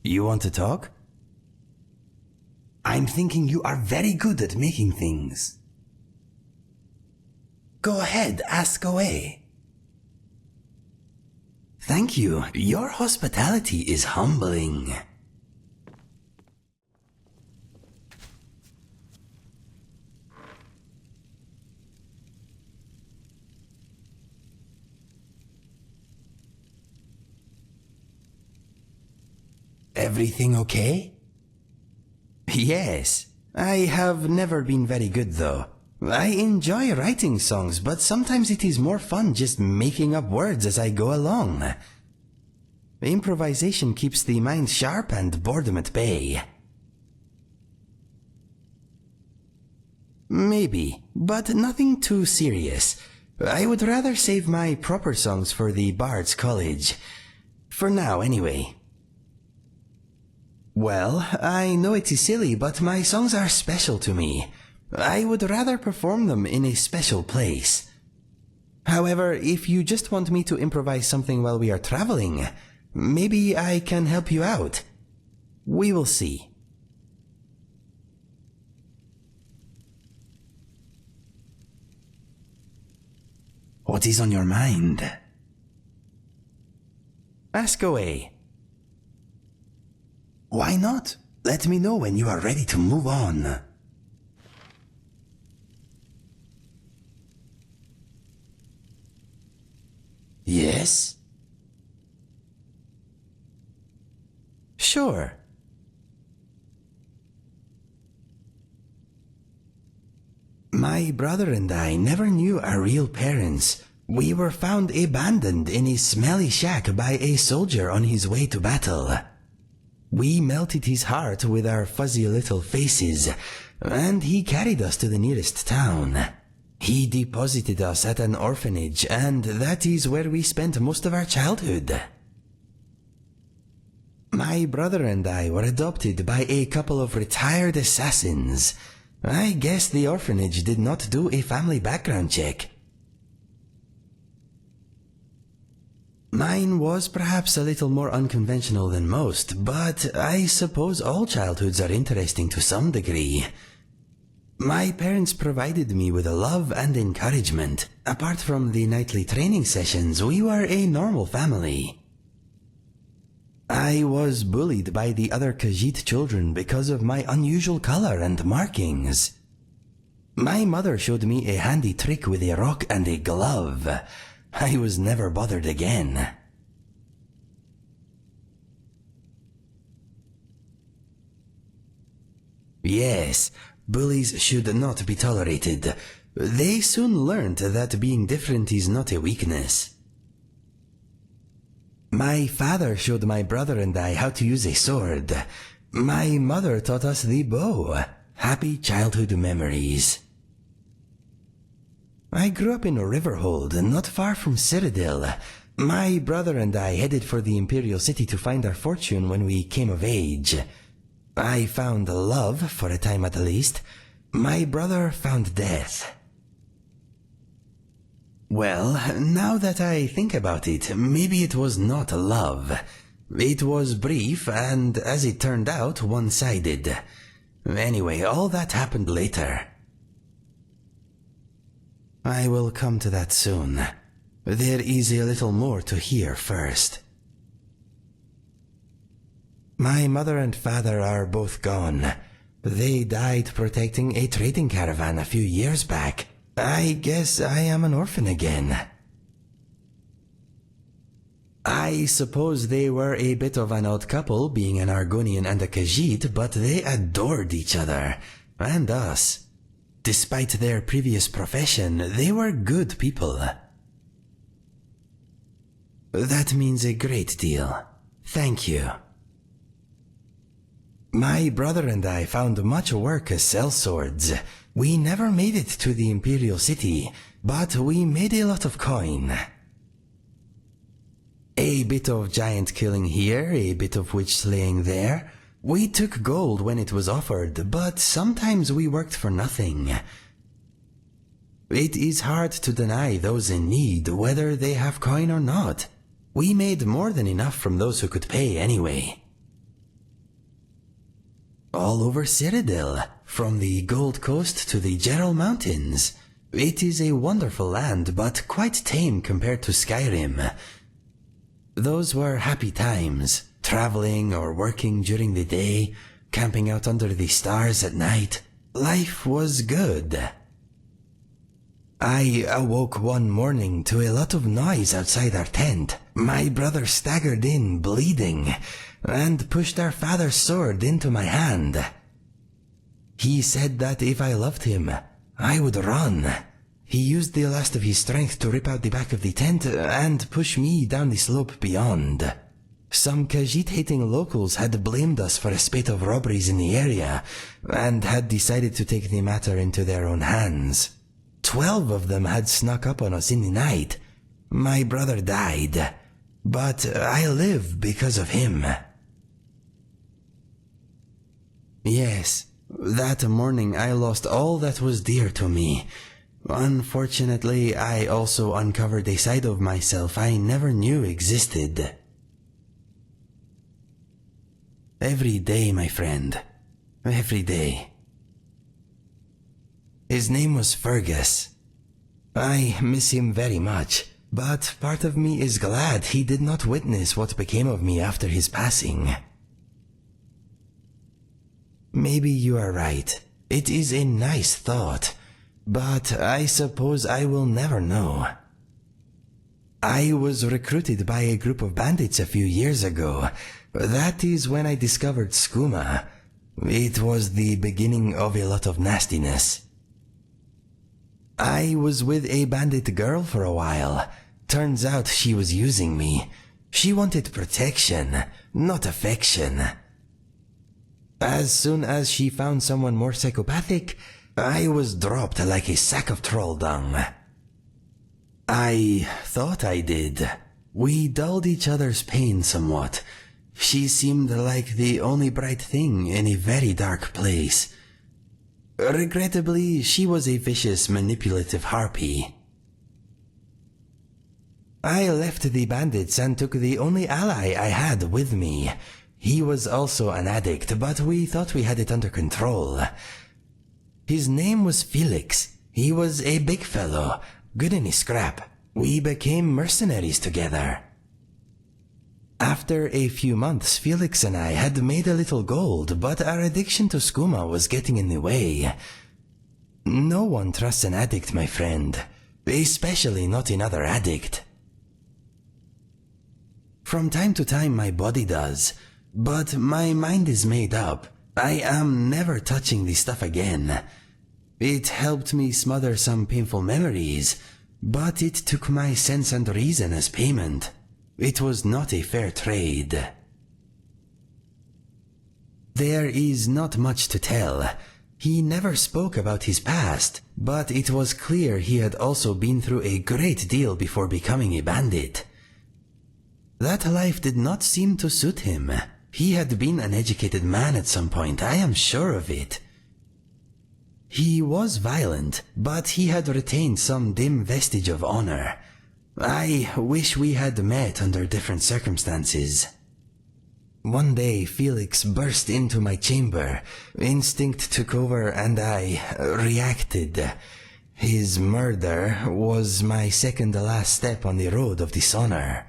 You want to talk? I'm thinking you are very good at making things. Go ahead, ask away. Thank you. Your hospitality is humbling. Everything okay? Yes. I have never been very good though. I enjoy writing songs, but sometimes it is more fun just making up words as I go along. Improvisation keeps the mind sharp and boredom at bay. Maybe, but nothing too serious. I would rather save my proper songs for the Bard's College. For now, anyway. Well, I know it is silly, but my songs are special to me. I would rather perform them in a special place. However, if you just want me to improvise something while we are traveling, maybe I can help you out. We will see. What is on your mind? Ask away. Why not? Let me know when you are ready to move on. Yes? Sure. My brother and I never knew our real parents. We were found abandoned in a smelly shack by a soldier on his way to battle. We melted his heart with our fuzzy little faces, and he carried us to the nearest town. He deposited us at an orphanage, and that is where we spent most of our childhood. My brother and I were adopted by a couple of retired assassins. I guess the orphanage did not do a family background check. Mine was perhaps a little more unconventional than most, but I suppose all childhoods are interesting to some degree. My parents provided me with love and encouragement. Apart from the nightly training sessions, we were a normal family. I was bullied by the other Khajiit children because of my unusual color and markings. My mother showed me a handy trick with a rock and a glove. I was never bothered again. Yes, bullies should not be tolerated. They soon learned that being different is not a weakness. My father showed my brother and I how to use a sword. My mother taught us the bow. Happy childhood memories. I grew up in Riverhold, not far from Citadel. My brother and I headed for the Imperial City to find our fortune when we came of age. I found love, for a time at least. My brother found death. Well, now that I think about it, maybe it was not love. It was brief and, as it turned out, one-sided. Anyway, all that happened later. I will come to that soon. There is a little more to hear first. My mother and father are both gone. They died protecting a trading caravan a few years back. I guess I am an orphan again. I suppose they were a bit of an odd couple, being an Argonian and a Khajiit, but they adored each other, and us. Despite their previous profession, they were good people. That means a great deal. Thank you. My brother and I found much work as sellswords. We never made it to the Imperial City, but we made a lot of coin. A bit of giant killing here, a bit of witch slaying there. We took gold when it was offered, but sometimes we worked for nothing. It is hard to deny those in need, whether they have coin or not. We made more than enough from those who could pay anyway. all over Cyrodiil, from the Gold Coast to the Gerald Mountains. It is a wonderful land, but quite tame compared to Skyrim. Those were happy times, traveling or working during the day, camping out under the stars at night. Life was good. I awoke one morning to a lot of noise outside our tent. My brother staggered in, bleeding, and pushed our father's sword into my hand. He said that if I loved him, I would run. He used the last of his strength to rip out the back of the tent and push me down the slope beyond. Some Khajiit-hating locals had blamed us for a spate of robberies in the area, and had decided to take the matter into their own hands. 12 of them had snuck up on us in the night. My brother died, but I live because of him. Yes, that morning I lost all that was dear to me. Unfortunately, I also uncovered a side of myself I never knew existed. Every day, my friend. Every day. His name was Fergus. I miss him very much, but part of me is glad he did not witness what became of me after his passing. Maybe you are right. It is a nice thought, but I suppose I will never know. I was recruited by a group of bandits a few years ago. That is when I discovered skooma. It was the beginning of a lot of nastiness. I was with a bandit girl for a while. Turns out she was using me. She wanted protection, not affection. As soon as she found someone more psychopathic, I was dropped like a sack of troll dung. I thought I did. We dulled each other's pain somewhat. She seemed like the only bright thing in a very dark place. Regrettably, she was a vicious, manipulative harpy. I left the bandits and took the only ally I had with me. He was also an addict, but we thought we had it under control. His name was Felix. He was a big fellow, good in his scrap. We became mercenaries together. After a few months, Felix and I had made a little gold, but our addiction to skooma was getting in the way. No one trusts an addict, my friend, especially not another addict. From time to time my body does, but my mind is made up. I am never touching the stuff again. It helped me smother some painful memories, but it took my sense and reason as payment. It was not a fair trade. There is not much to tell. He never spoke about his past, but it was clear he had also been through a great deal before becoming a bandit. That life did not seem to suit him. He had been an educated man at some point, I am sure of it. He was violent, but he had retained some dim vestige of honor. I wish we had met under different circumstances. One day, Felix burst into my chamber. Instinct took over and I reacted. His murder was my second-to-last step on the road of dishonor.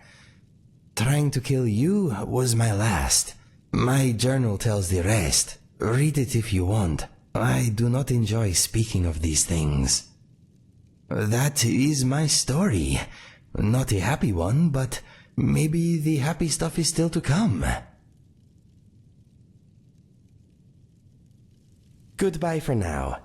Trying to kill you was my last. My journal tells the rest. Read it if you want. I do not enjoy speaking of these things. That is my story. Not a happy one, but maybe the happy stuff is still to come. Goodbye for now.